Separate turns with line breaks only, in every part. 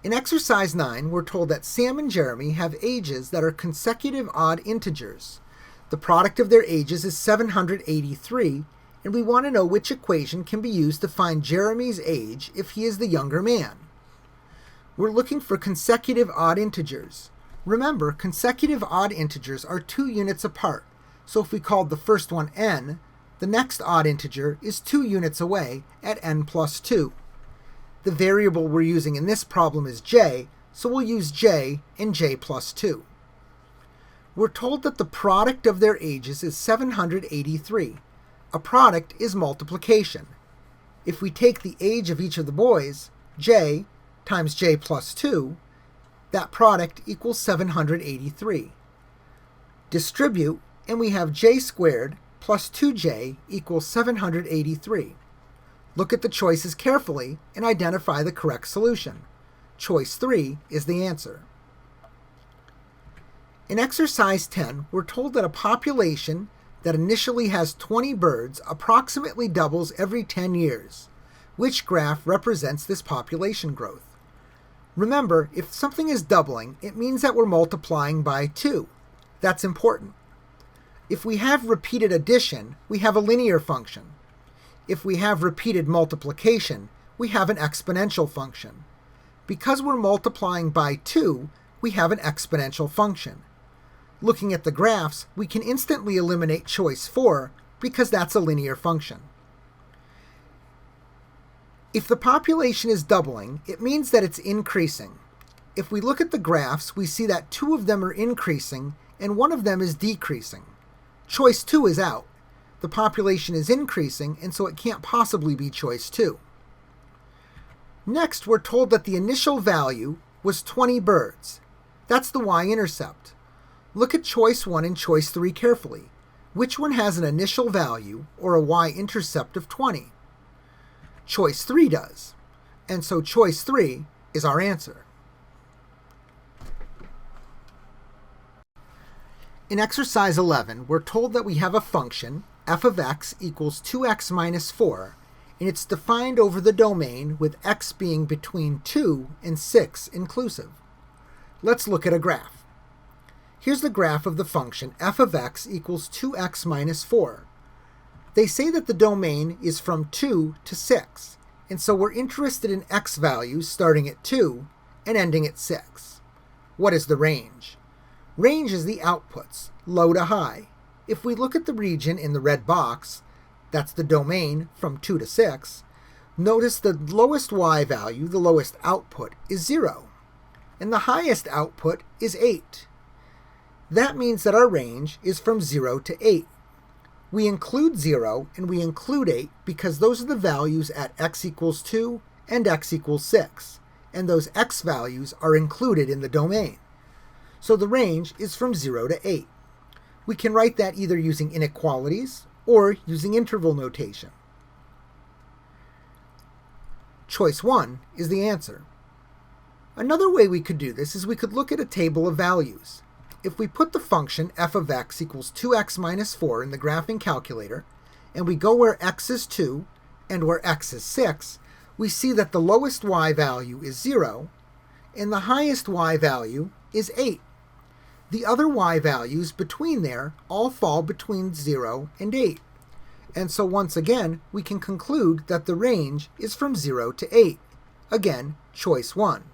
In exercise 9, we're told that Sam and Jeremy have ages that are consecutive odd integers. The product of their ages is 783, and we want to know which equation can be used to find Jeremy's age if he is the younger man. We're looking for consecutive odd integers. Remember, consecutive odd integers are 2 units apart, so if we called the first one n, the next odd integer is 2 units away at n plus 2. The variable we're using in this problem is j, so we'll use j and j plus 2. We're told that the product of their ages is 783. A product is multiplication. If we take the age of each of the boys, j times j plus 2, that product equals 783. Distribute, and we have j squared plus 2j equals 783. Look at the choices carefully and identify the correct solution. Choice 3 is the answer. In exercise 10, we're told that a population that initially has 20 birds approximately doubles every 10 years. Which graph represents this population growth? Remember, if something is doubling, it means that we're multiplying by 2. That's important. If we have repeated addition, we have a linear function. If we have repeated multiplication, we have an exponential function. Because we're multiplying by 2, we have an exponential function. Looking at the graphs, we can instantly eliminate choice 4 because that's a linear function. If the population is doubling, it means that it's increasing. If we look at the graphs, we see that 2 of them are increasing and 1 of them is decreasing. Choice 2 is out. The population is increasing, and so it can't possibly be choice 2. Next, we're told that the initial value was 20 birds. That's the y-intercept. Look at choice 1 and choice 3 carefully. Which one has an initial value, or a y-intercept of 20? Choice 3 does, and so choice 3 is our answer. In exercise 11, we're told that we have a function, f of x equals 2x minus 4, and it's defined over the domain with x being between 2 and 6 inclusive. Let's look at a graph. Here's the graph of the function f of x equals 2x minus 4. They say that the domain is from 2 to 6, and so we're interested in x values starting at 2 and ending at 6. What is the range? Range is the outputs, low to high. If we look at the region in the red box, that's the domain from 2 to 6, notice the lowest y value, the lowest output, is 0, and the highest output is 8. That means that our range is from 0 to 8. We include 0 and we include 8 because those are the values at x equals 2 and x equals 6, and those x values are included in the domain. So the range is from 0 to 8. We can write that either using inequalities or using interval notation. Choice 1 is the answer. Another way we could do this is we could look at a table of values. If we put the function f of x equals 2x minus 4 in the graphing calculator, and we go where x is 2 and where x is 6, we see that the lowest y value is 0, and the highest y value is 8. The other y values between there all fall between 0 and 8. And so once again, we can conclude that the range is from 0 to 8. Again, choice 1.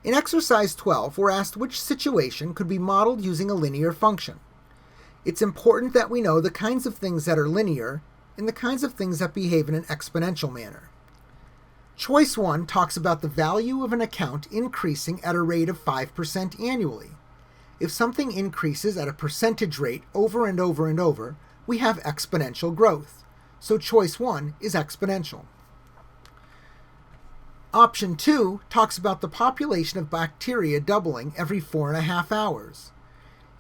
In exercise 12, we're asked which situation could be modeled using a linear function. It's important that we know the kinds of things that are linear and the kinds of things that behave in an exponential manner. Choice 1 talks about the value of an account increasing at a rate of 5% annually. If something increases at a percentage rate over and over and over, we have exponential growth. So choice 1 is exponential. Option 2 talks about the population of bacteria doubling every 4.5 hours.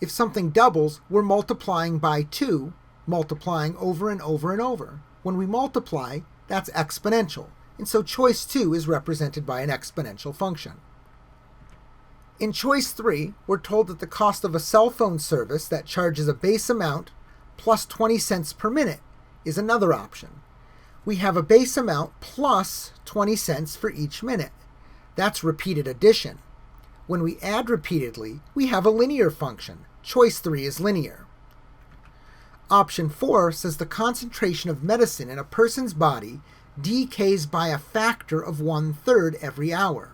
If something doubles, we're multiplying by 2, multiplying over and over and over. When we multiply, that's exponential, and so choice 2 is represented by an exponential function. In choice 3, we're told that the cost of a cell phone service that charges a base amount plus 20 cents per minute is another option. We have a base amount plus 20 cents for each minute. That's repeated addition. When we add repeatedly, we have a linear function. Choice 3 is linear. Option 4 says the concentration of medicine in a person's body decays by a factor of 1/3 every hour.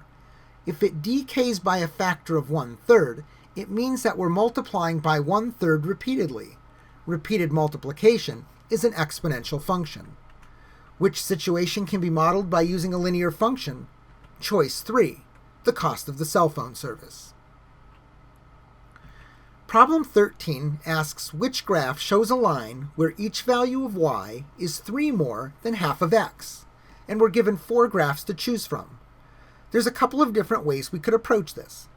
If it decays by a factor of 1/3, it means that we're multiplying by 1/3 repeatedly. Repeated multiplication is an exponential function. Which situation can be modeled by using a linear function? Choice 3, the cost of the cell phone service. Problem 13 asks which graph shows a line where each value of y is 3 more than half of x, and we're given 4 graphs to choose from. There's a couple of different ways we could approach this.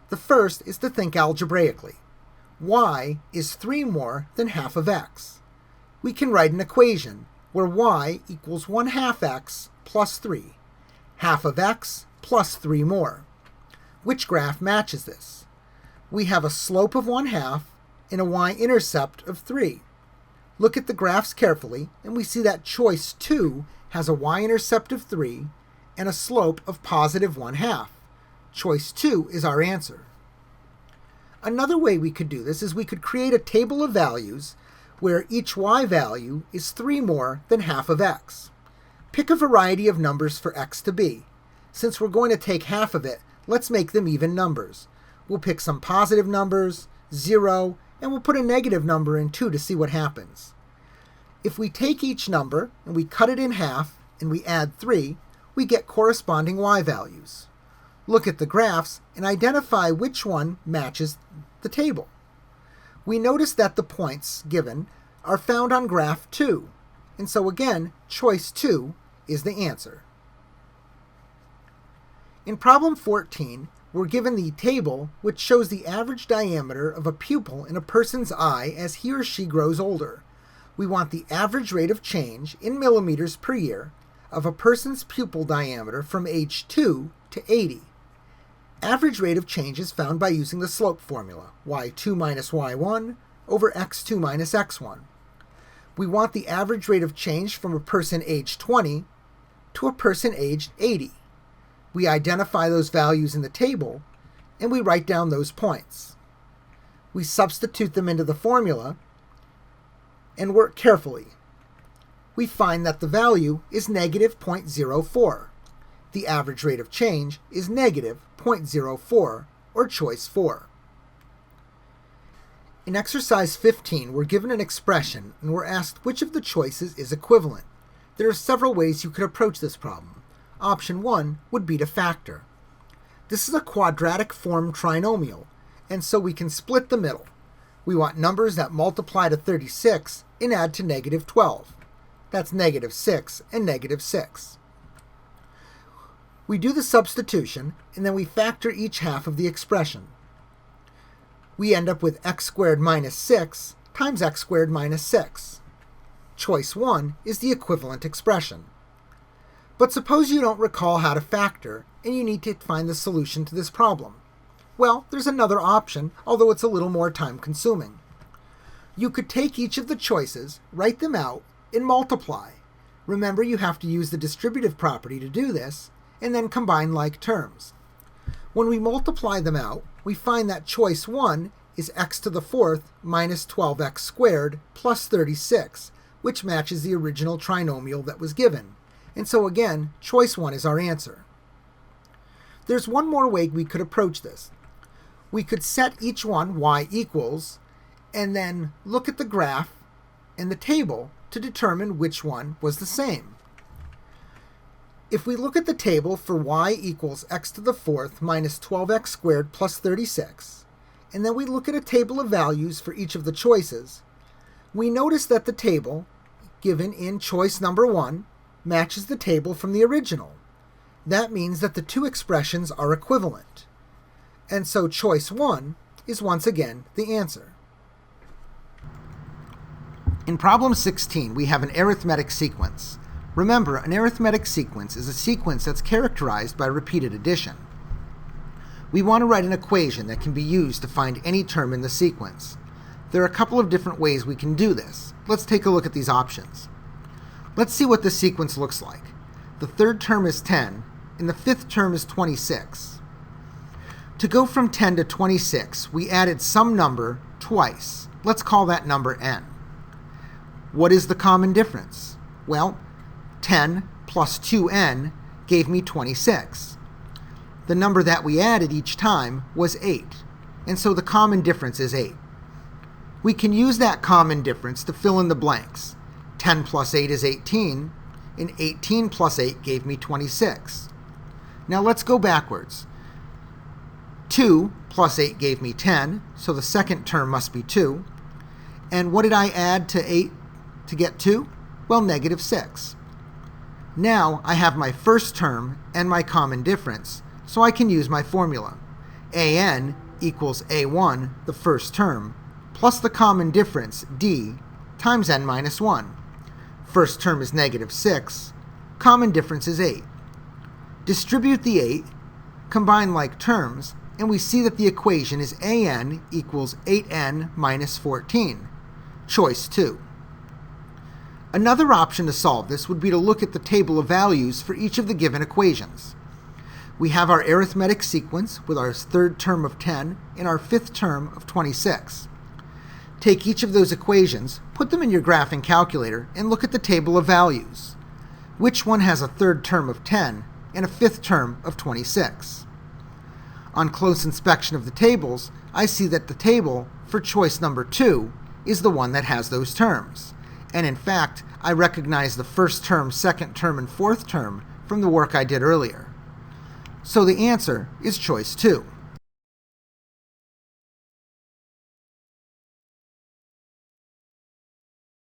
The first is to think algebraically. Y is 3 more than half of x. We can write an equation where y equals 1/2 x plus 3, half of x plus 3 more. Which graph matches this? We have a slope of 1/2 and a y-intercept of 3. Look at the graphs carefully, and we see that choice 2 has a y-intercept of 3 and a slope of positive 1/2. Choice 2 is our answer. Another way we could do this is we could create a table of values where each y value is 3 more than half of x. Pick a variety of numbers for x to be. Since we're going to take half of it, let's make them even numbers. We'll pick some positive numbers, 0, and we'll put a negative number in 2 to see what happens. If we take each number and we cut it in half and we add 3, we get corresponding y values. Look at the graphs and identify which one matches the table. We notice that the points given are found on graph 2, and so again, choice 2 is the answer. In problem 14, we're given the table which shows the average diameter of a pupil in a person's eye as he or she grows older. We want the average rate of change in millimeters per year of a person's pupil diameter from age 2 to 80. Average rate of change is found by using the slope formula, y2 minus y1 over x2 minus x1. We want the average rate of change from a person aged 20 to a person aged 80. We identify those values in the table, and we write down those points. We substitute them into the formula and work carefully. We find that the value is negative 0.04. The average rate of change is negative 0.04, or choice 4. In exercise 15, we're given an expression, and we're asked which of the choices is equivalent. There are several ways you could approach this problem. Option 1 would be to factor. This is a quadratic form trinomial, and so we can split the middle. We want numbers that multiply to 36 and add to negative 12. That's negative 6 and negative 6. We do the substitution, and then we factor each half of the expression. We end up with x squared minus 6 times x squared minus 6. Choice 1 is the equivalent expression. But suppose you don't recall how to factor, and you need to find the solution to this problem. Well, there's another option, although it's a little more time-consuming. You could take each of the choices, write them out, and multiply. Remember, you have to use the distributive property to do this, and then combine like terms. When we multiply them out, we find that choice 1 is x to the 4th minus 12x squared plus 36, which matches the original trinomial that was given. And so again, choice 1 is our answer. There's one more way we could approach this. We could set each one y equals, and then look at the graph and the table to determine which one was the same. If we look at the table for y equals x to the 4th minus 12x squared plus 36, and then we look at a table of values for each of the choices, we notice that the table given in choice number 1 matches the table from the original. That means that the two expressions are equivalent. And so choice 1 is once again the answer. In problem 16, we have an arithmetic sequence. Remember, an arithmetic sequence is a sequence that's characterized by repeated addition. We want to write an equation that can be used to find any term in the sequence. There are a couple of different ways we can do this. Let's take a look at these options. Let's see what the sequence looks like. The third term is 10, and the fifth term is 26. To go from 10 to 26, we added some number twice. Let's call that number n. What is the common difference? Well, 10 plus 2n gave me 26. The number that we added each time was 8, and so the common difference is 8. We can use that common difference to fill in the blanks. 10 plus 8 is 18, and 18 plus 8 gave me 26. Now let's go backwards. 2 plus 8 gave me 10, so the second term must be 2. And what did I add to 8 to get 2? Well, negative 6. Now I have my first term and my common difference, so I can use my formula. an equals a1, the first term, plus the common difference, d, times n minus 1. First term is negative 6. Common difference is 8. Distribute the 8, combine like terms, and we see that the equation is an equals 8n minus 14. Choice 2. Another option to solve this would be to look at the table of values for each of the given equations. We have our arithmetic sequence with our third term of 10 and our fifth term of 26. Take each of those equations, put them in your graphing calculator, and look at the table of values. Which one has a third term of 10 and a fifth term of 26? On close inspection of the tables, I see that the table for choice number 2 is the one that has those terms. And in fact, I recognize the first term, second term, and fourth term from the work I did earlier. So the answer is choice 2.